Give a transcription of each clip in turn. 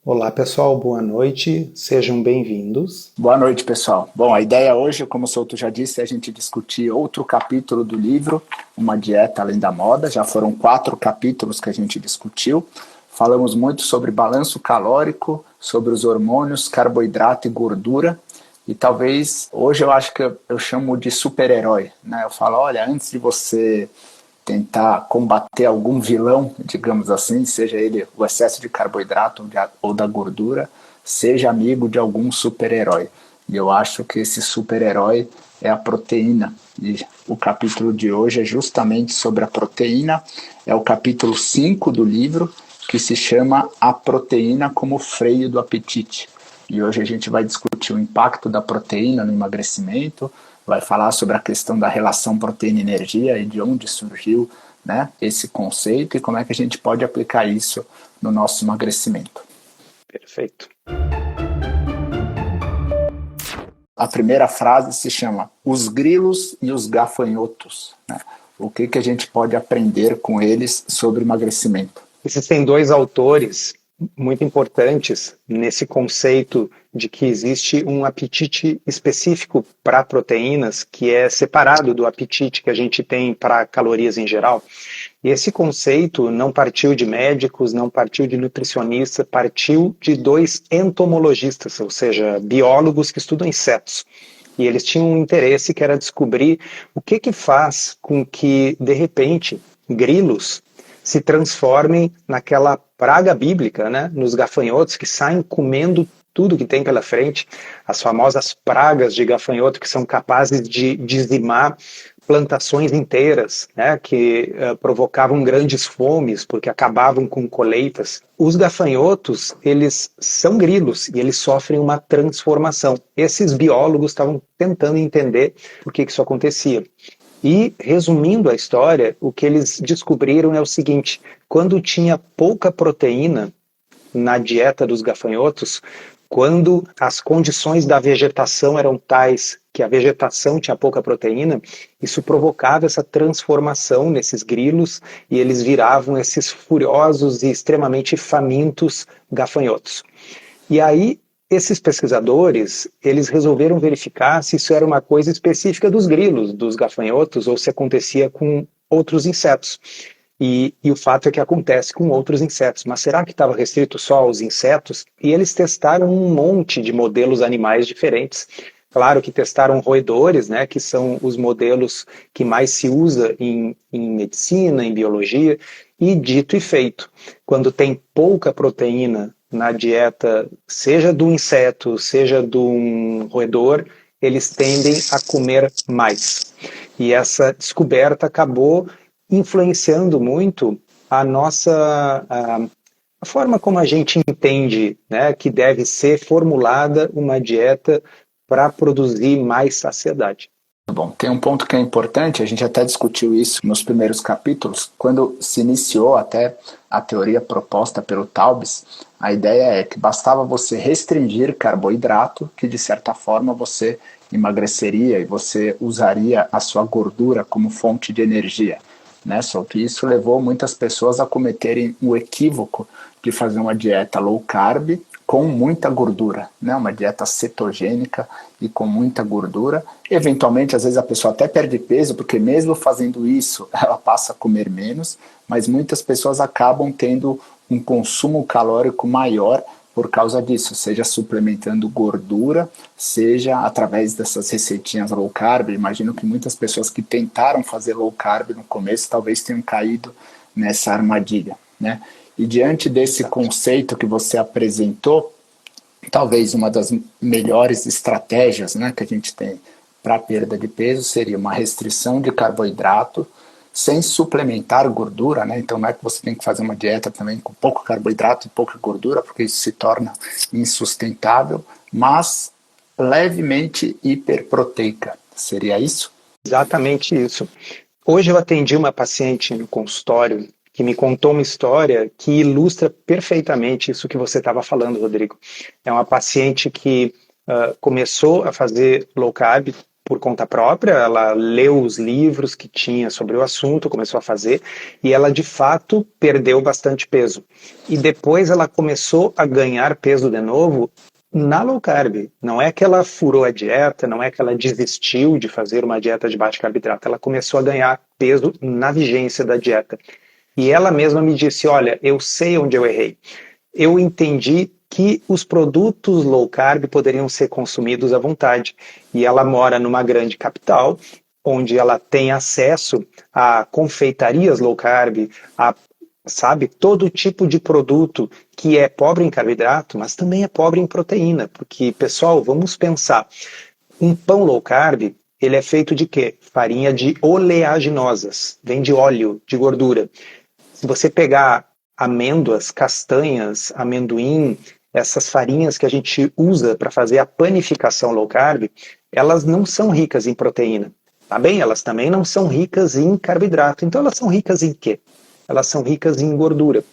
Olá pessoal, boa noite, sejam bem-vindos. Boa noite, pessoal. Bom, a ideia hoje, como o Souto já disse, é a gente discutir outro capítulo do livro, Uma Dieta Além da Moda. Já foram 4 capítulos que a gente discutiu. Falamos muito sobre balanço calórico, sobre os hormônios, carboidrato e gordura. E talvez, hoje eu acho que eu chamo de super-herói, né? Eu falo, olha, antes de você tentar combater algum vilão, digamos assim, seja ele o excesso de carboidrato ou da gordura, seja amigo de algum super-herói. E eu acho que esse super-herói é a proteína. E o capítulo de hoje é justamente sobre a proteína. É o capítulo 5 do livro, que se chama A Proteína como Freio do Apetite. E hoje a gente vai discutir o impacto da proteína no emagrecimento, vai falar sobre a questão da relação proteína-energia e de onde surgiu, né, esse conceito e como é que a gente pode aplicar isso no nosso emagrecimento. Perfeito. A primeira frase se chama Os Grilos e os Gafanhotos, né? O que a gente pode aprender com eles sobre emagrecimento? Existem dois autores muito importantes nesse conceito de que existe um apetite específico para proteínas que é separado do apetite que a gente tem para calorias em geral. E esse conceito não partiu de médicos, não partiu de nutricionistas, partiu de dois entomologistas, ou seja, biólogos que estudam insetos. E eles tinham um interesse que era descobrir o que faz com que, de repente, grilos se transformem naquela praga bíblica, né, nos gafanhotos que saem comendo tudo que tem pela frente, as famosas pragas de gafanhoto que são capazes de dizimar plantações inteiras, né, que provocavam grandes fomes porque acabavam com colheitas. Os gafanhotos, eles são grilos e eles sofrem uma transformação. Esses biólogos estavam tentando entender por que isso acontecia. E, resumindo a história, o que eles descobriram é o seguinte: quando tinha pouca proteína na dieta dos gafanhotos, quando as condições da vegetação eram tais que a vegetação tinha pouca proteína, isso provocava essa transformação nesses grilos e eles viravam esses furiosos e extremamente famintos gafanhotos. E aí, esses pesquisadores, eles resolveram verificar se isso era uma coisa específica dos grilos, dos gafanhotos, ou se acontecia com outros insetos. E o fato é que acontece com outros insetos. Mas será que estava restrito só aos insetos? E eles testaram um monte de modelos animais diferentes. Claro que testaram roedores, né, que são os modelos que mais se usa em medicina, em biologia, e dito e feito. Quando tem pouca proteína na dieta, seja do inseto, seja do roedor, eles tendem a comer mais. E essa descoberta acabou influenciando muito a nossa a forma como a gente entende, né, que deve ser formulada uma dieta para produzir mais saciedade. Bom, tem um ponto que é importante, a gente até discutiu isso nos primeiros capítulos, quando se iniciou até a teoria proposta pelo Taubes, a ideia é que bastava você restringir carboidrato, que de certa forma você emagreceria e você usaria a sua gordura como fonte de energia, né? Só que isso levou muitas pessoas a cometerem o equívoco de fazer uma dieta low carb com muita gordura, né? Uma dieta cetogênica e com muita gordura. Eventualmente, às vezes a pessoa até perde peso, porque mesmo fazendo isso, ela passa a comer menos, mas muitas pessoas acabam tendo um consumo calórico maior por causa disso, seja suplementando gordura, seja através dessas receitinhas low carb. Imagino que muitas pessoas que tentaram fazer low carb no começo talvez tenham caído nessa armadilha, né? E diante desse conceito que você apresentou, talvez uma das melhores estratégias, né, que a gente tem para perda de peso seria uma restrição de carboidrato sem suplementar gordura, né? Então não é que você tem que fazer uma dieta também com pouco carboidrato e pouca gordura, porque isso se torna insustentável, mas levemente hiperproteica. Seria isso? Exatamente isso. Hoje eu atendi uma paciente no consultório que me contou uma história que ilustra perfeitamente isso que você estava falando, Rodrigo. É uma paciente que começou a fazer low carb por conta própria, ela leu os livros que tinha sobre o assunto, começou a fazer, e ela de fato perdeu bastante peso. E depois ela começou a ganhar peso de novo na low carb. Não é que ela furou a dieta, não é que ela desistiu de fazer uma dieta de baixo carboidrato, ela começou a ganhar peso na vigência da dieta. E ela mesma me disse, olha, eu sei onde eu errei. Eu entendi que os produtos low carb poderiam ser consumidos à vontade. E ela mora numa grande capital, onde ela tem acesso a confeitarias low carb, a, sabe, todo tipo de produto que é pobre em carboidrato, mas também é pobre em proteína. Porque, pessoal, vamos pensar, um pão low carb, ele é feito de quê? Farinha de oleaginosas, vem de óleo, de gordura. Se você pegar amêndoas, castanhas, amendoim, essas farinhas que a gente usa para fazer a panificação low carb, elas não são ricas em proteína, tá bem? Elas também não são ricas em carboidrato. Então elas são ricas em quê? Elas são ricas em gordura.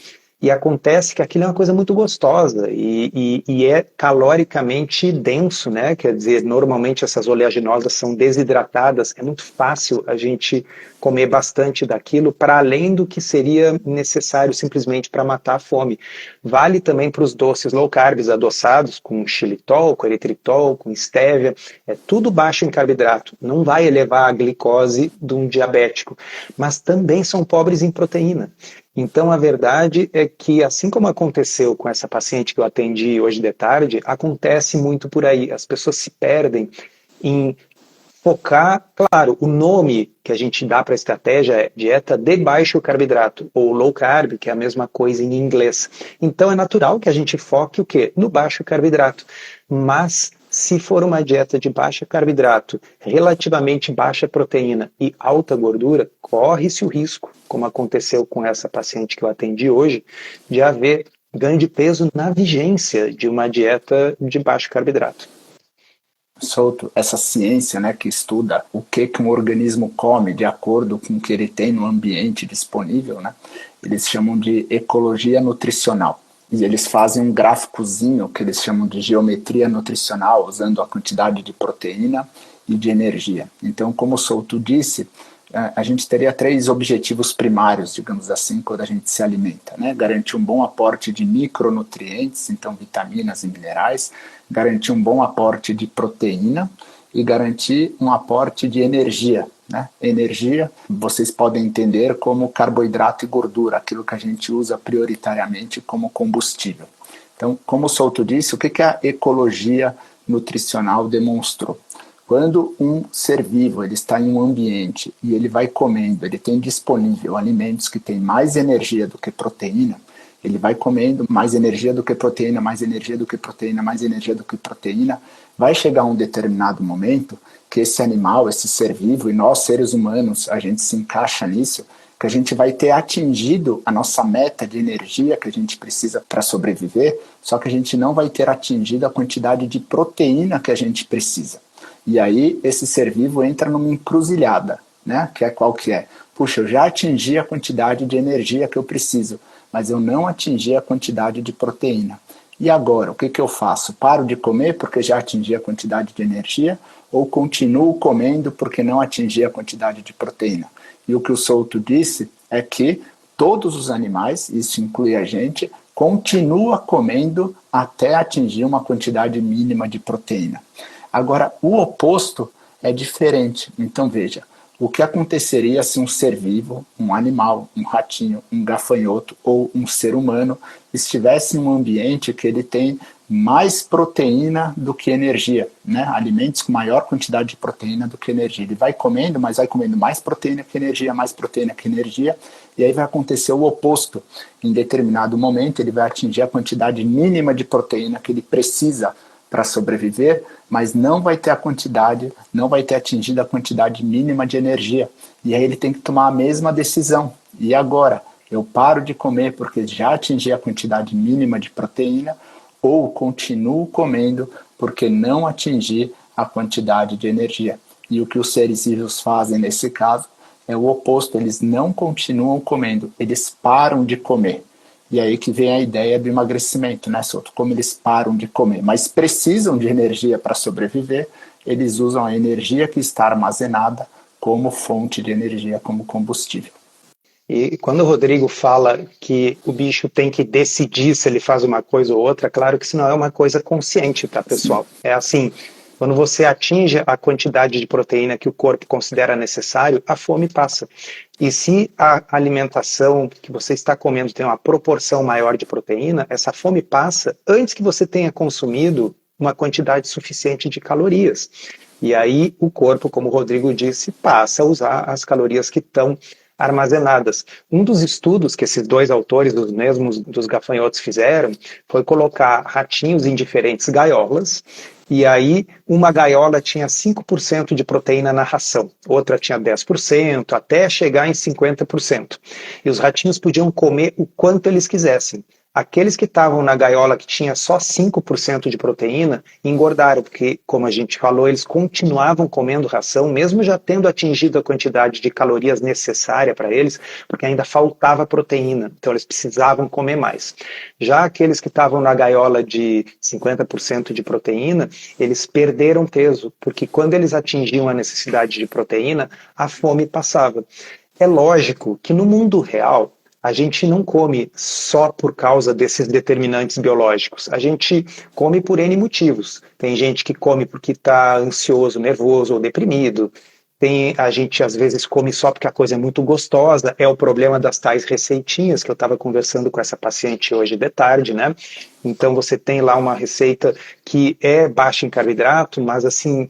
E acontece que aquilo é uma coisa muito gostosa e é caloricamente denso, né? Quer dizer, normalmente essas oleaginosas são desidratadas, é muito fácil a gente comer bastante daquilo para além do que seria necessário simplesmente para matar a fome. Vale também para os doces low carbs adoçados, com xilitol, com eritritol, com estévia, é tudo baixo em carboidrato, não vai elevar a glicose de um diabético, mas também são pobres em proteína. Então, a verdade é que, assim como aconteceu com essa paciente que eu atendi hoje de tarde, acontece muito por aí. As pessoas se perdem em focar, claro, o nome que a gente dá para a estratégia é dieta de baixo carboidrato, ou low carb, que é a mesma coisa em inglês. Então, é natural que a gente foque o quê? No baixo carboidrato. Mas, se for uma dieta de baixo carboidrato, relativamente baixa proteína e alta gordura, corre-se o risco, como aconteceu com essa paciente que eu atendi hoje, de haver ganho de peso na vigência de uma dieta de baixo carboidrato. Souto, essa ciência, né, que estuda o que um organismo come de acordo com o que ele tem no ambiente disponível, né, eles chamam de ecologia nutricional. E eles fazem um gráficozinho que eles chamam de geometria nutricional, usando a quantidade de proteína e de energia. Então, como o Souto disse, a gente teria 3 objetivos primários, digamos assim, quando a gente se alimenta, né? Garantir um bom aporte de micronutrientes, então vitaminas e minerais, garantir um bom aporte de proteína e garantir um aporte de energia, né? Energia, vocês podem entender como carboidrato e gordura, aquilo que a gente usa prioritariamente como combustível. Então, como o Souto disse, o que a ecologia nutricional demonstrou? Quando um ser vivo ele está em um ambiente e ele vai comendo, ele tem disponível alimentos que têm mais energia do que proteína, ele vai comendo mais energia do que proteína, mais energia do que proteína, mais energia do que proteína, vai chegar um determinado momento que esse animal, esse ser vivo, e nós seres humanos, a gente se encaixa nisso, que a gente vai ter atingido a nossa meta de energia que a gente precisa para sobreviver, só que a gente não vai ter atingido a quantidade de proteína que a gente precisa. E aí esse ser vivo entra numa encruzilhada, né? Que é qual que é? Puxa, eu já atingi a quantidade de energia que eu preciso, mas eu não atingi a quantidade de proteína. E agora, o que eu faço? Paro de comer porque já atingi a quantidade de energia ou continuo comendo porque não atingi a quantidade de proteína? E o que o Souto disse é que todos os animais, isso inclui a gente, continua comendo até atingir uma quantidade mínima de proteína. Agora, o oposto é diferente. Então, veja, o que aconteceria se um ser vivo, um animal, um ratinho, um gafanhoto ou um ser humano estivesse em um ambiente que ele tem mais proteína do que energia, né? Alimentos com maior quantidade de proteína do que energia. Ele vai comendo, mas vai comendo mais proteína que energia, mais proteína que energia, e aí vai acontecer o oposto. Em determinado momento, ele vai atingir a quantidade mínima de proteína que ele precisa para sobreviver, mas não vai ter a quantidade, não vai ter atingido a quantidade mínima de energia. E aí ele tem que tomar a mesma decisão. E agora? Eu paro de comer porque já atingi a quantidade mínima de proteína ou continuo comendo porque não atingi a quantidade de energia? E o que os seres vivos fazem nesse caso é o oposto, eles não continuam comendo, eles param de comer. E aí que vem a ideia do emagrecimento, né, Souto? Como eles param de comer, mas precisam de energia para sobreviver, eles usam a energia que está armazenada como fonte de energia, como combustível. E quando o Rodrigo fala que o bicho tem que decidir se ele faz uma coisa ou outra, claro que isso não é uma coisa consciente, tá, pessoal? Sim. É assim, quando você atinge a quantidade de proteína que o corpo considera necessário, a fome passa. E se a alimentação que você está comendo tem uma proporção maior de proteína, essa fome passa antes que você tenha consumido uma quantidade suficiente de calorias. E aí o corpo, como o Rodrigo disse, passa a usar as calorias que estão armazenadas. Um dos estudos que esses dois autores, dos mesmos dos gafanhotos, fizeram foi colocar ratinhos em diferentes gaiolas, e aí uma gaiola tinha 5% de proteína na ração, outra tinha 10%, até chegar em 50%. E os ratinhos podiam comer o quanto eles quisessem. Aqueles que estavam na gaiola que tinha só 5% de proteína engordaram, porque, como a gente falou, eles continuavam comendo ração, mesmo já tendo atingido a quantidade de calorias necessária para eles, porque ainda faltava proteína, então eles precisavam comer mais. Já aqueles que estavam na gaiola de 50% de proteína, eles perderam peso, porque quando eles atingiam a necessidade de proteína, a fome passava. É lógico que no mundo real, a gente não come só por causa desses determinantes biológicos. A gente come por N motivos. Tem gente que come porque está ansioso, nervoso ou deprimido. A gente às vezes come só porque a coisa é muito gostosa. É o problema das tais receitinhas que eu estava conversando com essa paciente hoje de tarde, né? Então você tem lá uma receita que é baixa em carboidrato, mas assim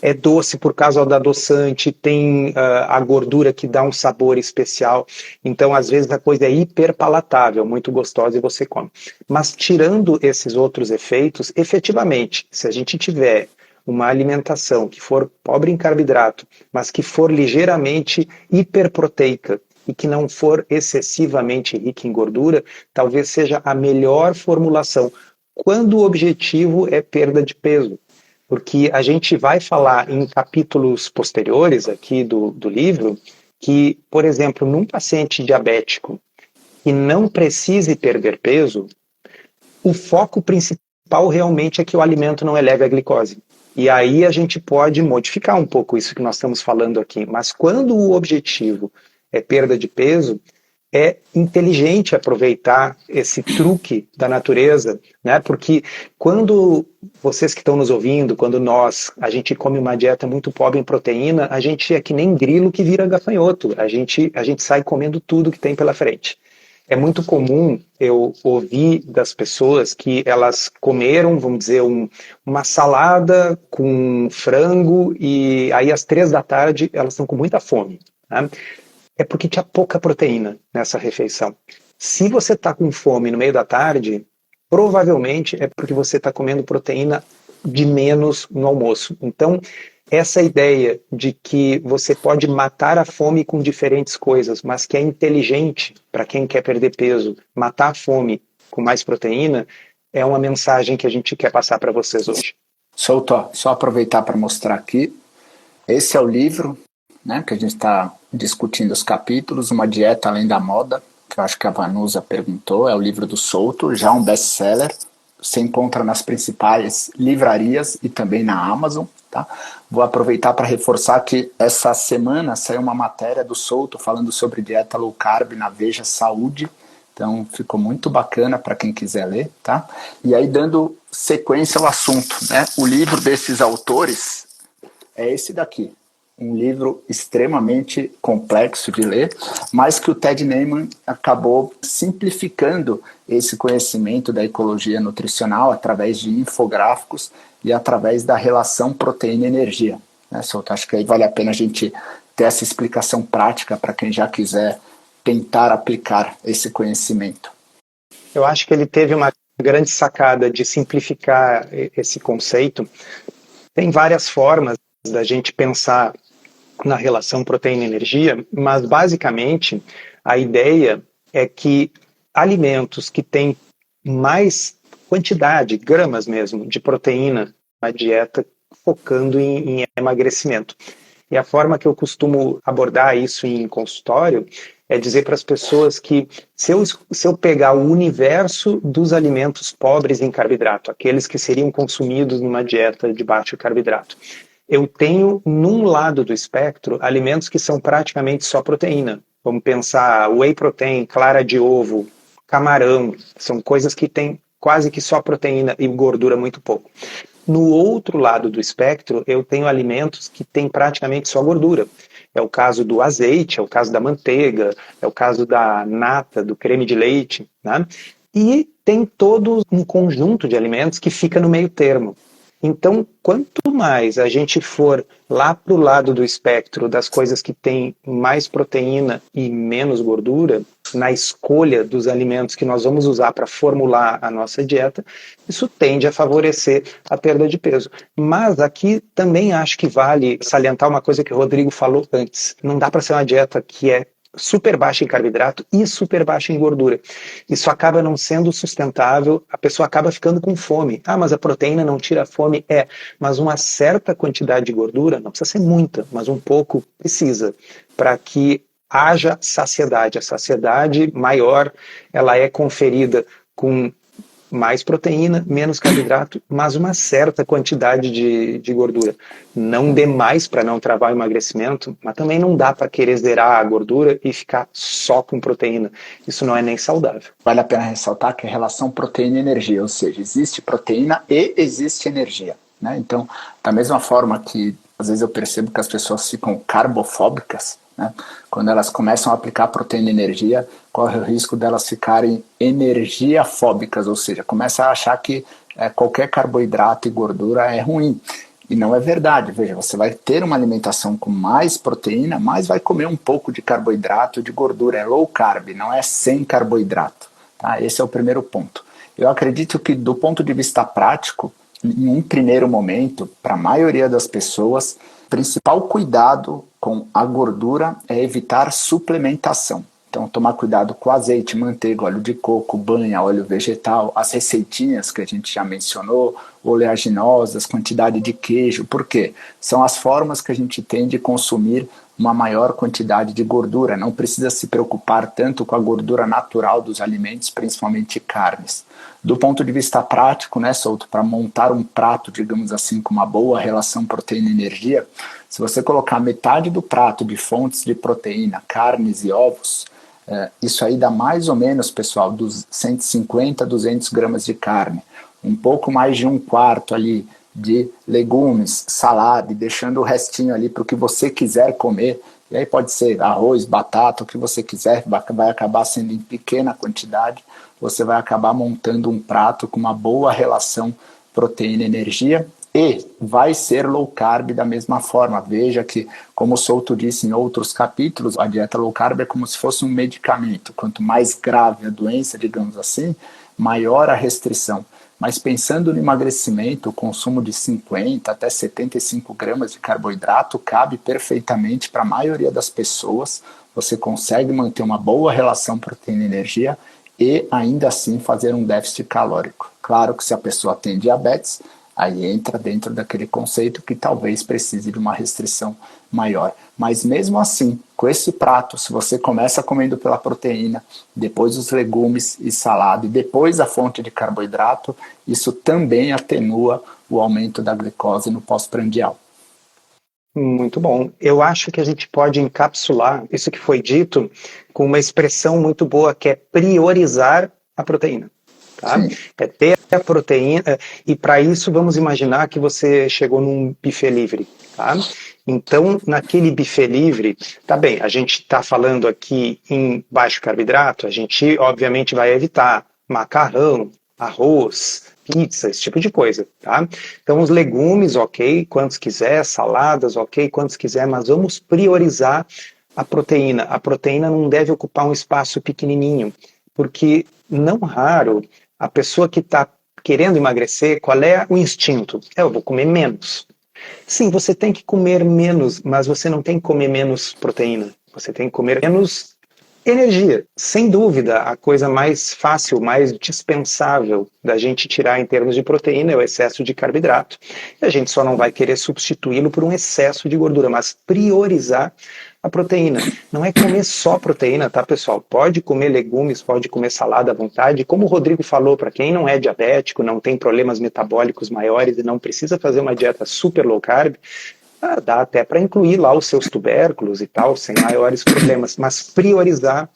é doce por causa do adoçante, tem a gordura que dá um sabor especial. Então às vezes a coisa é hiperpalatável, muito gostosa e você come. Mas tirando esses outros efeitos, efetivamente, se a gente tiver uma alimentação que for pobre em carboidrato, mas que for ligeiramente hiperproteica e que não for excessivamente rica em gordura, talvez seja a melhor formulação, quando o objetivo é perda de peso. Porque a gente vai falar em capítulos posteriores aqui do livro que, por exemplo, num paciente diabético que não precise perder peso, o foco principal realmente é que o alimento não eleve a glicose. E aí a gente pode modificar um pouco isso que nós estamos falando aqui. Mas quando o objetivo é perda de peso, é inteligente aproveitar esse truque da natureza, né? Porque quando vocês que estão nos ouvindo, quando a gente come uma dieta muito pobre em proteína, a gente é que nem grilo que vira gafanhoto. A gente sai comendo tudo que tem pela frente. É muito comum eu ouvir das pessoas que elas comeram, vamos dizer, uma salada com frango e aí às 3 da tarde elas estão com muita fome, né? É porque tinha pouca proteína nessa refeição. Se você está com fome no meio da tarde, provavelmente é porque você está comendo proteína de menos no almoço. Então, essa ideia de que você pode matar a fome com diferentes coisas, mas que é inteligente para quem quer perder peso, matar a fome com mais proteína, é uma mensagem que a gente quer passar para vocês hoje. Só aproveitar para mostrar aqui. Esse é o livro, né, que a gente está discutindo os capítulos, Uma Dieta Além da Moda, que eu acho que a Vanusa perguntou, é o livro do Souto, já um best-seller. Você encontra nas principais livrarias e também na Amazon. Tá? Vou aproveitar para reforçar que essa semana saiu uma matéria do Souto falando sobre dieta low carb na Veja Saúde. Então ficou muito bacana para quem quiser ler. Tá? E aí, dando sequência ao assunto, né? O livro desses autores é esse daqui. Um livro extremamente complexo de ler, mas que o Ted Naiman acabou simplificando esse conhecimento da ecologia nutricional através de infográficos e através da relação proteína-energia. Né, Souto? Acho que aí vale a pena a gente ter essa explicação prática para quem já quiser tentar aplicar esse conhecimento. Eu acho que ele teve uma grande sacada de simplificar esse conceito. Tem várias formas da gente pensar na relação proteína-energia, mas basicamente a ideia é que alimentos que têm mais quantidade, gramas mesmo, de proteína na dieta, focando em emagrecimento. E a forma que eu costumo abordar isso em consultório é dizer para as pessoas que se eu pegar o universo dos alimentos pobres em carboidrato, aqueles que seriam consumidos numa dieta de baixo carboidrato, eu tenho num lado do espectro alimentos que são praticamente só proteína. Vamos pensar whey protein, clara de ovo, camarão, são coisas que têm quase que só proteína e gordura muito pouco. No outro lado do espectro, eu tenho alimentos que têm praticamente só gordura. É o caso do azeite, é o caso da manteiga, é o caso da nata, do creme de leite, né? E tem todo um conjunto de alimentos que fica no meio termo. Então, quanto mais a gente for lá para o lado do espectro das coisas que têm mais proteína e menos gordura, na escolha dos alimentos que nós vamos usar para formular a nossa dieta, isso tende a favorecer a perda de peso. Mas aqui também acho que vale salientar uma coisa que o Rodrigo falou antes. Não dá para ser uma dieta que é super baixa em carboidrato e super baixa em gordura. Isso acaba não sendo sustentável, a pessoa acaba ficando com fome. Ah, mas a proteína não tira a fome? É, mas uma certa quantidade de gordura, não precisa ser muita, mas um pouco precisa, para que haja saciedade. A saciedade maior, ela é conferida com mais proteína, menos carboidrato, mas uma certa quantidade de gordura. Não demais para não travar o emagrecimento, mas também não dá para querer zerar a gordura e ficar só com proteína. Isso não é nem saudável. Vale a pena ressaltar que a relação proteína e energia, ou seja, existe proteína e existe energia, né? Então, da mesma forma que às vezes eu percebo que as pessoas ficam carbofóbicas, né? Quando elas começam a aplicar proteína e energia, corre o risco delas ficarem energiafóbicas, ou seja, começa a achar que qualquer carboidrato e gordura é ruim. E não é verdade. Veja, você vai ter uma alimentação com mais proteína, mas vai comer um pouco de carboidrato e de gordura. É low carb, não é sem carboidrato. Tá? Esse é o primeiro ponto. Eu acredito que, do ponto de vista prático, em um primeiro momento, para a maioria das pessoas, o principal cuidado com a gordura é evitar suplementação. Então, tomar cuidado com azeite, manteiga, óleo de coco, banha, óleo vegetal, as receitinhas que a gente já mencionou, oleaginosas, quantidade de queijo. Por quê? São as formas que a gente tem de consumir uma maior quantidade de gordura. Não precisa se preocupar tanto com a gordura natural dos alimentos, principalmente carnes. Do ponto de vista prático, né, Souto, para montar um prato, digamos assim, com uma boa relação proteína-energia, se você colocar metade do prato de fontes de proteína, carnes e ovos, isso aí dá mais ou menos, pessoal, dos 150 a 200 gramas de carne, um pouco mais de um quarto ali de legumes, salada, e deixando o restinho ali para o que você quiser comer. E aí pode ser arroz, batata, o que você quiser, vai acabar sendo em pequena quantidade. Você vai acabar montando um prato com uma boa relação proteína-energia e vai ser low carb da mesma forma. Veja que, como o Souto disse em outros capítulos, a dieta low carb é como se fosse um medicamento. Quanto mais grave a doença, digamos assim, maior a restrição. Mas pensando no emagrecimento, o consumo de 50 até 75 gramas de carboidrato cabe perfeitamente para a maioria das pessoas. Você consegue manter uma boa relação proteína-energia e ainda assim fazer um déficit calórico. Claro que se a pessoa tem diabetes, aí entra dentro daquele conceito que talvez precise de uma restrição maior. Mas mesmo assim, com esse prato, se você começa comendo pela proteína, depois os legumes e salada, e depois a fonte de carboidrato, isso também atenua o aumento da glicose no pós-prandial. Muito bom. Eu acho que a gente pode encapsular isso que foi dito com uma expressão muito boa, que é priorizar a proteína. Tá? É ter a proteína, e para isso vamos imaginar que você chegou num buffet livre. Tá? Então, naquele buffet livre, tá bem, a gente está falando aqui em baixo carboidrato, a gente obviamente vai evitar macarrão, arroz, pizza, esse tipo de coisa, tá? Então, os legumes, ok, quantos quiser, saladas, ok, quantos quiser, mas vamos priorizar a proteína. A proteína não deve ocupar um espaço pequenininho, porque não raro a pessoa que está querendo emagrecer, qual é o instinto? Eu vou comer menos. Sim, você tem que comer menos, mas você não tem que comer menos proteína. Você tem que comer menos energia. Sem dúvida, a coisa mais fácil, mais dispensável da gente tirar em termos de proteína é o excesso de carboidrato. E a gente só não vai querer substituí-lo por um excesso de gordura, mas priorizar a proteína. Não é comer só proteína, tá, pessoal? Pode comer legumes, pode comer salada à vontade. Como o Rodrigo falou, para quem não é diabético, não tem problemas metabólicos maiores e não precisa fazer uma dieta super low carb, dá até para incluir lá os seus tubérculos e tal, sem maiores problemas, mas priorizar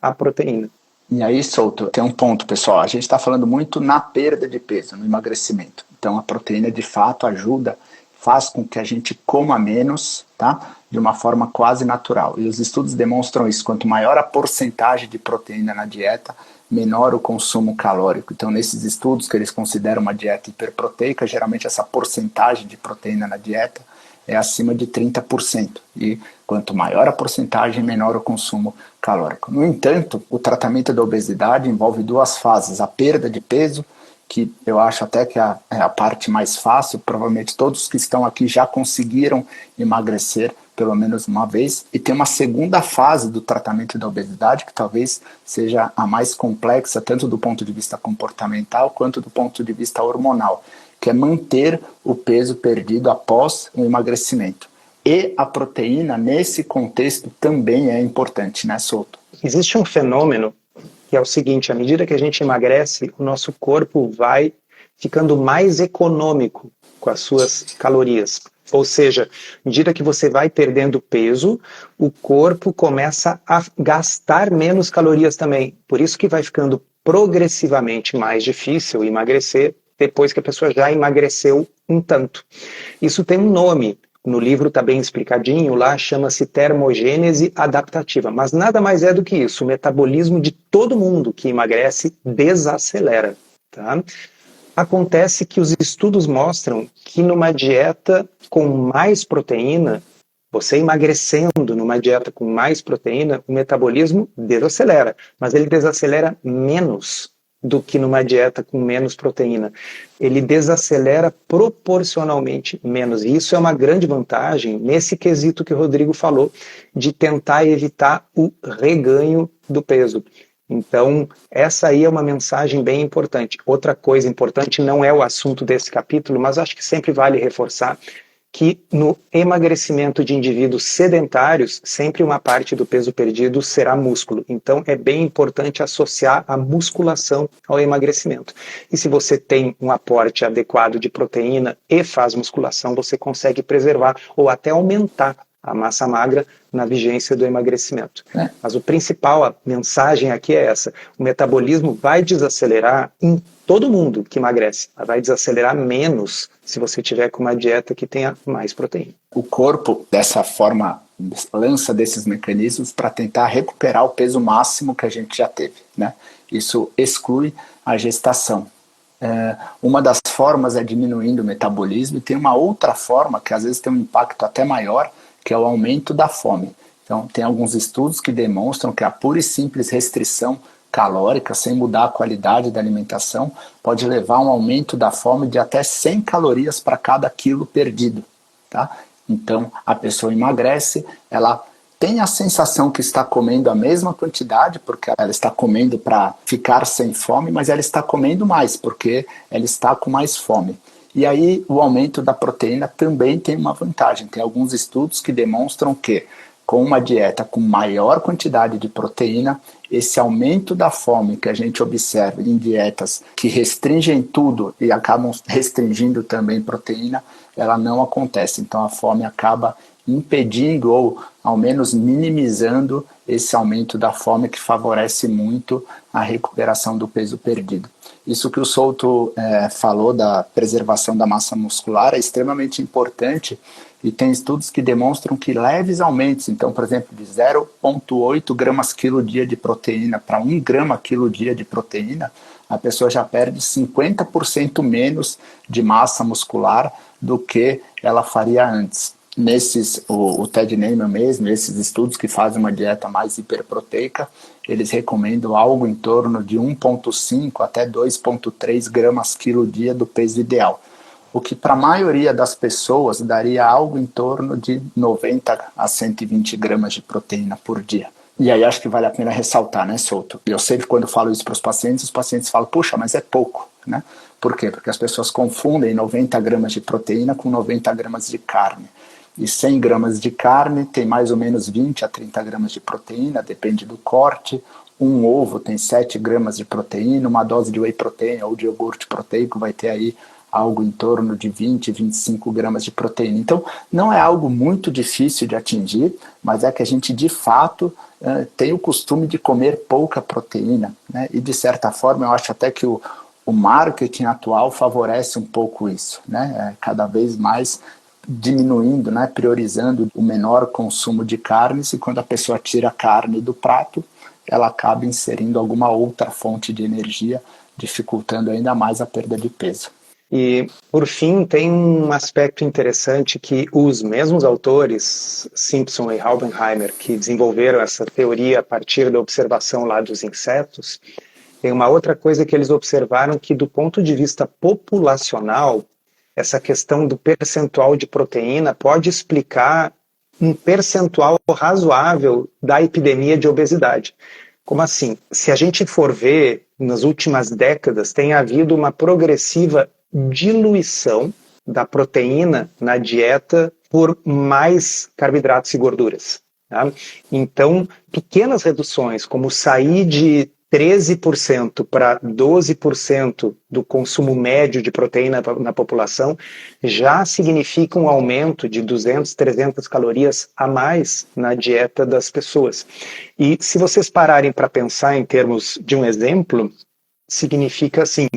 a proteína. E aí, Souto, tem um ponto, pessoal. A gente está falando muito na perda de peso, no emagrecimento. Então, a proteína, de fato, ajuda, faz com que a gente coma menos, tá? De uma forma quase natural. E os estudos demonstram isso. Quanto maior a porcentagem de proteína na dieta, menor o consumo calórico. Então, nesses estudos que eles consideram uma dieta hiperproteica, geralmente essa porcentagem de proteína na dieta é acima de 30%. E quanto maior a porcentagem, menor o consumo calórico. No entanto, o tratamento da obesidade envolve duas fases. A perda de peso, que eu acho até que é a parte mais fácil, provavelmente todos que estão aqui já conseguiram emagrecer pelo menos uma vez, e tem uma segunda fase do tratamento da obesidade, que talvez seja a mais complexa, tanto do ponto de vista comportamental, quanto do ponto de vista hormonal, que é manter o peso perdido após o emagrecimento. E a proteína, nesse contexto, também é importante, né, Souto? Existe um fenômeno que é o seguinte: à medida que a gente emagrece, o nosso corpo vai ficando mais econômico com as suas calorias. Ou seja, à medida que você vai perdendo peso, o corpo começa a gastar menos calorias também. Por isso que vai ficando progressivamente mais difícil emagrecer depois que a pessoa já emagreceu um tanto. Isso tem um nome. No livro está bem explicadinho, lá chama-se termogênese adaptativa, mas nada mais é do que isso, o metabolismo de todo mundo que emagrece desacelera, tá? Acontece que os estudos mostram que numa dieta com mais proteína, você emagrecendo numa dieta com mais proteína, o metabolismo desacelera, mas ele desacelera menos do que numa dieta com menos proteína. Ele desacelera proporcionalmente menos. E isso é uma grande vantagem nesse quesito que o Rodrigo falou, de tentar evitar o reganho do peso. Então, essa aí é uma mensagem bem importante. Outra coisa importante, não é o assunto desse capítulo, mas acho que sempre vale reforçar, que no emagrecimento de indivíduos sedentários, sempre uma parte do peso perdido será músculo. Então, é bem importante associar a musculação ao emagrecimento. E se você tem um aporte adequado de proteína e faz musculação, você consegue preservar ou até aumentar a massa magra na vigência do emagrecimento. Mas o principal, a mensagem aqui é essa: o metabolismo vai desacelerar em todo mundo que emagrece, mas vai desacelerar menos se você tiver com uma dieta que tenha mais proteína. O corpo, dessa forma, lança desses mecanismos para tentar recuperar o peso máximo que a gente já teve, né? Isso exclui a gestação. Uma das formas é diminuindo o metabolismo, e tem uma outra forma que às vezes tem um impacto até maior, que é o aumento da fome. Então, tem alguns estudos que demonstram que a pura e simples restrição calórica, sem mudar a qualidade da alimentação, pode levar a um aumento da fome de até 100 calorias para cada quilo perdido, tá? Então, a pessoa emagrece, ela tem a sensação que está comendo a mesma quantidade, porque ela está comendo para ficar sem fome, mas ela está comendo mais, porque ela está com mais fome. E aí o aumento da proteína também tem uma vantagem. Tem alguns estudos que demonstram que com uma dieta com maior quantidade de proteína, esse aumento da fome que a gente observa em dietas que restringem tudo e acabam restringindo também proteína, ela não acontece. Então a fome acaba impedindo ou ao menos minimizando esse aumento da fome, que favorece muito a recuperação do peso perdido. Isso que o Souto falou da preservação da massa muscular é extremamente importante, e tem estudos que demonstram que leves aumentos, então, por exemplo, de 0,8 gramas quilo dia de proteína para 1 grama quilo dia de proteína, a pessoa já perde 50% menos de massa muscular do que ela faria antes. O Ted Naiman mesmo, esses estudos que fazem uma dieta mais hiperproteica, eles recomendam algo em torno de 1,5 até 2,3 gramas quilo dia do peso ideal, o que para a maioria das pessoas daria algo em torno de 90 a 120 gramas de proteína por dia. E aí acho que vale a pena ressaltar, né, Souto? Eu sempre, quando falo isso para os pacientes falam, puxa, mas é pouco, né? Por quê? Porque as pessoas confundem 90 gramas de proteína com 90 gramas de carne. E 100 gramas de carne tem mais ou menos 20 a 30 gramas de proteína, depende do corte. Um ovo tem 7 gramas de proteína, uma dose de whey protein ou de iogurte proteico vai ter aí algo em torno de 20, 25 gramas de proteína. Então, não é algo muito difícil de atingir, mas é que a gente, de fato, tem o costume de comer pouca proteína, né? E, de certa forma, eu acho até que o marketing atual favorece um pouco isso, né? Cada vez mais diminuindo, né? Priorizando o menor consumo de carnes, e quando a pessoa tira a carne do prato, ela acaba inserindo alguma outra fonte de energia, dificultando ainda mais a perda de peso. E, por fim, tem um aspecto interessante que os mesmos autores, Simpson e Haubenheimer, que desenvolveram essa teoria a partir da observação lá dos insetos, tem uma outra coisa que eles observaram que, do ponto de vista populacional, essa questão do percentual de proteína pode explicar um percentual razoável da epidemia de obesidade. Como assim? Se a gente for ver, nas últimas décadas, tem havido uma progressiva diluição da proteína na dieta por mais carboidratos e gorduras. Tá? Então, pequenas reduções, como sair de 13% para 12% do consumo médio de proteína na população, já significa um aumento de 200, 300 calorias a mais na dieta das pessoas. E se vocês pararem para pensar em termos de um exemplo, significa assim,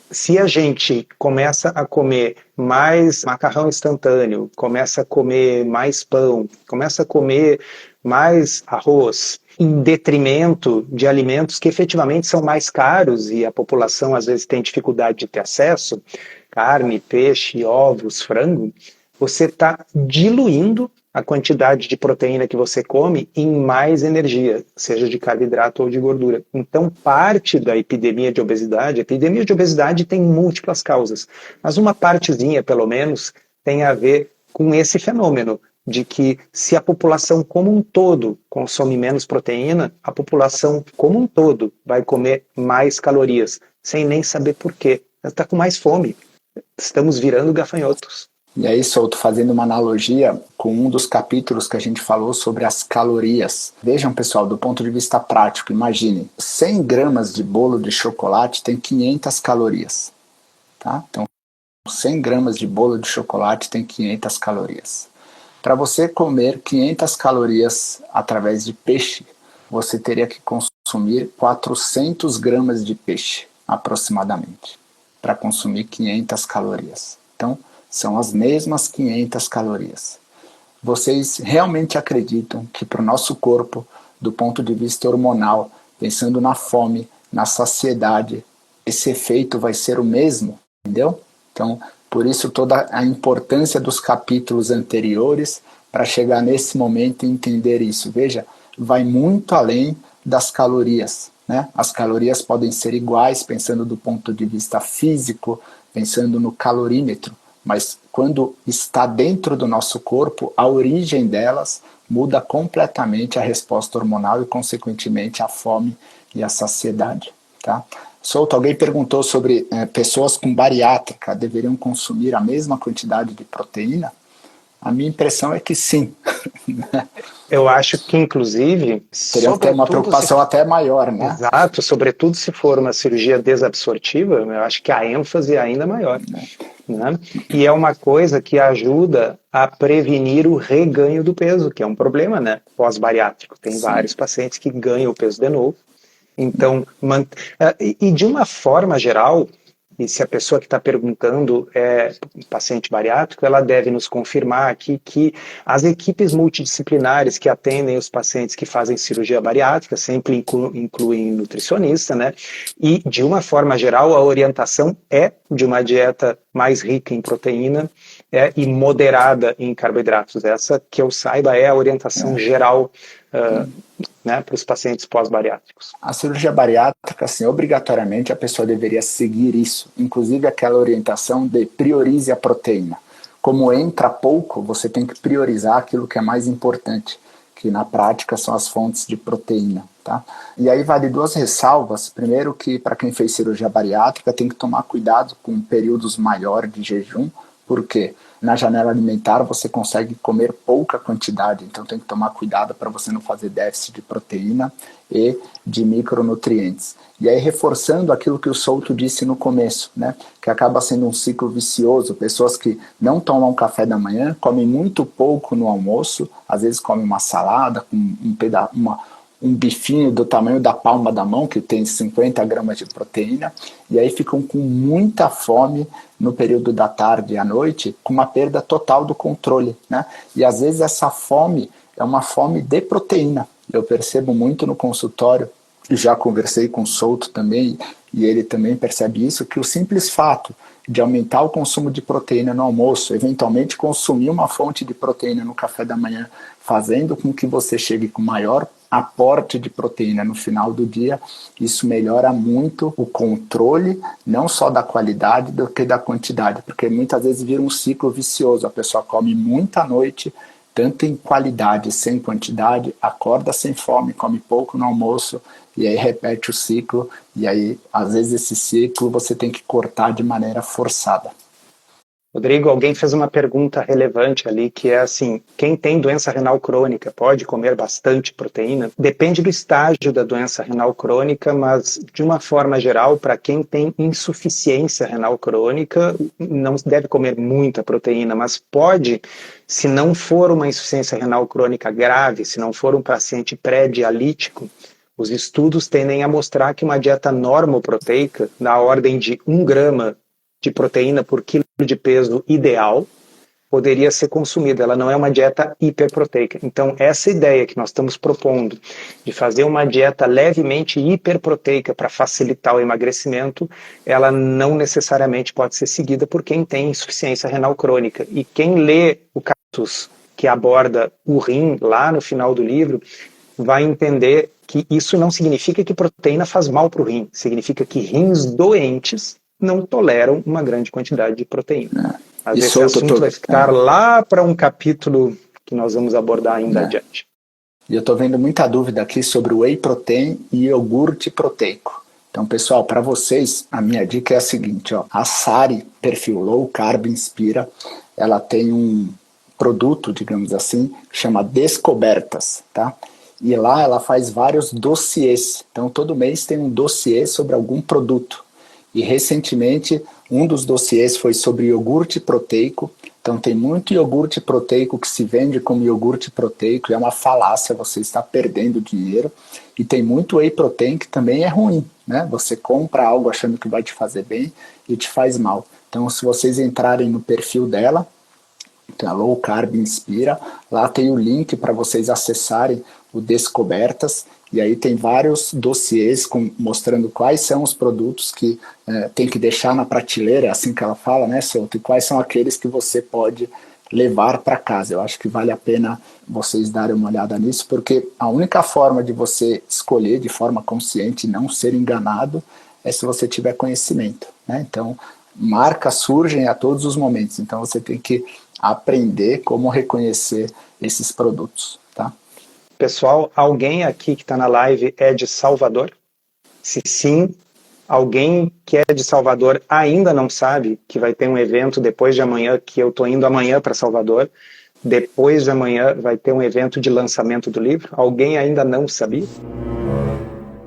se a gente começa a comer mais macarrão instantâneo, começa a comer mais pão, começa a comer mais arroz, em detrimento de alimentos que efetivamente são mais caros e a população às vezes tem dificuldade de ter acesso, carne, peixe, ovos, frango, você está diluindo a quantidade de proteína que você come em mais energia, seja de carboidrato ou de gordura. Então, parte da epidemia de obesidade, a epidemia de obesidade tem múltiplas causas, mas uma partezinha, pelo menos, tem a ver com esse fenômeno de que se a população como um todo consome menos proteína, a população como um todo vai comer mais calorias, sem nem saber por quê. Ela está com mais fome. Estamos virando gafanhotos. E aí, Souto, fazendo uma analogia com um dos capítulos que a gente falou sobre as calorias. Vejam, pessoal, do ponto de vista prático, imaginem, 100 gramas de bolo de chocolate tem 500 calorias. Tá? Então, 100 gramas de bolo de chocolate tem 500 calorias. Para você comer 500 calorias através de peixe, você teria que consumir 400 gramas de peixe, aproximadamente, para consumir 500 calorias. Então, são as mesmas 500 calorias. Vocês realmente acreditam que para o nosso corpo, do ponto de vista hormonal, pensando na fome, na saciedade, esse efeito vai ser o mesmo? Entendeu? Então, por isso toda a importância dos capítulos anteriores para chegar nesse momento e entender isso. Veja, vai muito além das calorias, né? As calorias podem ser iguais, pensando do ponto de vista físico, pensando no calorímetro, mas quando está dentro do nosso corpo, a origem delas muda completamente a resposta hormonal e, consequentemente, a fome e a saciedade. Tá? Souto, alguém perguntou sobre pessoas com bariátrica deveriam consumir a mesma quantidade de proteína? A minha impressão é que sim. Eu acho que, inclusive... Teria que ter uma preocupação até maior, né? Exato, sobretudo se for uma cirurgia desabsortiva, eu acho que a ênfase é ainda maior. Né? E é uma coisa que ajuda a prevenir o reganho do peso, que é um problema, né? Pós-bariátrico. Tem vários pacientes que ganham o peso de novo. Então, e de uma forma geral, e se a pessoa que está perguntando é paciente bariátrico, ela deve nos confirmar aqui que as equipes multidisciplinares que atendem os pacientes que fazem cirurgia bariátrica sempre incluem nutricionista, né? E, de uma forma geral, a orientação é de uma dieta mais rica em proteína e moderada em carboidratos. Essa, que eu saiba, é a orientação geral né, para os pacientes pós-bariátricos. A cirurgia bariátrica, assim, obrigatoriamente a pessoa deveria seguir isso, inclusive aquela orientação de priorize a proteína. Como entra pouco, você tem que priorizar aquilo que é mais importante, que na prática são as fontes de proteína. Tá? E aí vale duas ressalvas. Primeiro que para quem fez cirurgia bariátrica tem que tomar cuidado com períodos maiores de jejum, Por quê? Na janela alimentar você consegue comer pouca quantidade, então tem que tomar cuidado para você não fazer déficit de proteína e de micronutrientes. E aí, reforçando aquilo que o Souto disse no começo, né, que acaba sendo um ciclo vicioso, pessoas que não tomam café da manhã, comem muito pouco no almoço, às vezes comem uma salada com um bifinho do tamanho da palma da mão, que tem 50 gramas de proteína, e aí ficam com muita fome no período da tarde e à noite, com uma perda total do controle, né? E às vezes essa fome é uma fome de proteína. Eu percebo muito no consultório, já conversei com o Souto também, e ele também percebe isso, que o simples fato de aumentar o consumo de proteína no almoço, eventualmente consumir uma fonte de proteína no café da manhã, fazendo com que você chegue com maior aporte de proteína no final do dia, isso melhora muito o controle, não só da qualidade, do que da quantidade, porque muitas vezes vira um ciclo vicioso, a pessoa come muita à noite, tanto em qualidade, sem quantidade, acorda sem fome, come pouco no almoço, e aí repete o ciclo, e aí às vezes esse ciclo você tem que cortar de maneira forçada. Rodrigo, alguém fez uma pergunta relevante ali, que é assim, quem tem doença renal crônica pode comer bastante proteína? Depende do estágio da doença renal crônica, mas de uma forma geral, para quem tem insuficiência renal crônica, não deve comer muita proteína, mas pode, se não for uma insuficiência renal crônica grave, se não for um paciente pré-dialítico, os estudos tendem a mostrar que uma dieta normoproteica, na ordem de 1 grama de proteína por quilo de peso ideal, poderia ser consumida. Ela não é uma dieta hiperproteica. Então, essa ideia que nós estamos propondo de fazer uma dieta levemente hiperproteica para facilitar o emagrecimento, ela não necessariamente pode ser seguida por quem tem insuficiência renal crônica. E quem lê o Cactus, que aborda o rim lá no final do livro, vai entender que isso não significa que proteína faz mal para o rim, significa que rins doentes não toleram uma grande quantidade de proteína. Mas esse assunto vai ficar lá para um capítulo que nós vamos abordar ainda adiante. E eu estou vendo muita dúvida aqui sobre o whey protein e iogurte proteico. Então, pessoal, para vocês, a minha dica é a seguinte, ó, a Sari, perfil Low Carb Inspira, ela tem um produto, digamos assim, que chama Descobertas, tá? E lá ela faz vários dossiês. Então, todo mês tem um dossiê sobre algum produto. E recentemente, um dos dossiês foi sobre iogurte proteico. Então tem muito iogurte proteico que se vende como iogurte proteico, é uma falácia, você está perdendo dinheiro. E tem muito whey protein que também é ruim, né? Você compra algo achando que vai te fazer bem e te faz mal. Então se vocês entrarem no perfil dela, então a Low Carb Inspira, lá tem o link para vocês acessarem o Descobertas, e aí tem vários dossiês mostrando quais são os produtos que tem que deixar na prateleira, é assim que ela fala, né, Souto? E quais são aqueles que você pode levar para casa. Eu acho que vale a pena vocês darem uma olhada nisso, porque a única forma de você escolher de forma consciente e não ser enganado é se você tiver conhecimento, né? Então, marcas surgem a todos os momentos, então você tem que aprender como reconhecer esses produtos, tá? Pessoal, alguém aqui que está na live é de Salvador? Se sim, alguém que é de Salvador ainda não sabe que vai ter um evento depois de amanhã, que eu estou indo amanhã para Salvador, depois de amanhã vai ter um evento de lançamento do livro? Alguém ainda não sabia?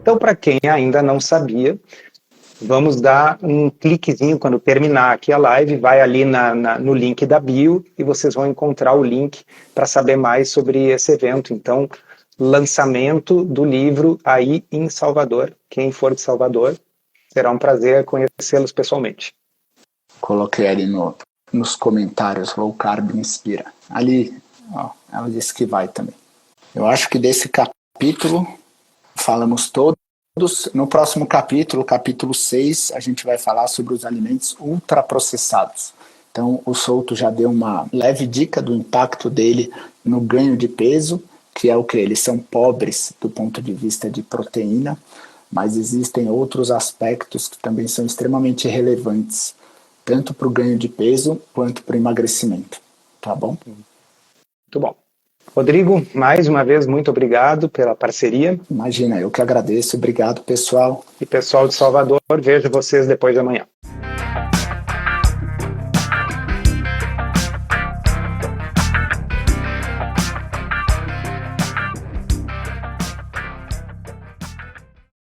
Então, para quem ainda não sabia, vamos dar um cliquezinho quando terminar aqui a live, vai ali no link da bio e vocês vão encontrar o link para saber mais sobre esse evento. Então, lançamento do livro aí em Salvador. Quem for de Salvador, será um prazer conhecê-los pessoalmente. Coloquei ali nos comentários, Low Carb Inspira. Ali, ó, ela disse que vai também. Eu acho que desse capítulo falamos todos. No próximo capítulo, capítulo 6, a gente vai falar sobre os alimentos ultraprocessados. Então, o Souto já deu uma leve dica do impacto dele no ganho de peso, que é o que? Eles são pobres do ponto de vista de proteína, mas existem outros aspectos que também são extremamente relevantes, tanto para o ganho de peso quanto para o emagrecimento. Tá bom? Muito bom. Rodrigo, mais uma vez, muito obrigado pela parceria. Imagina, eu que agradeço. Obrigado, pessoal. E pessoal de Salvador, vejo vocês depois de amanhã.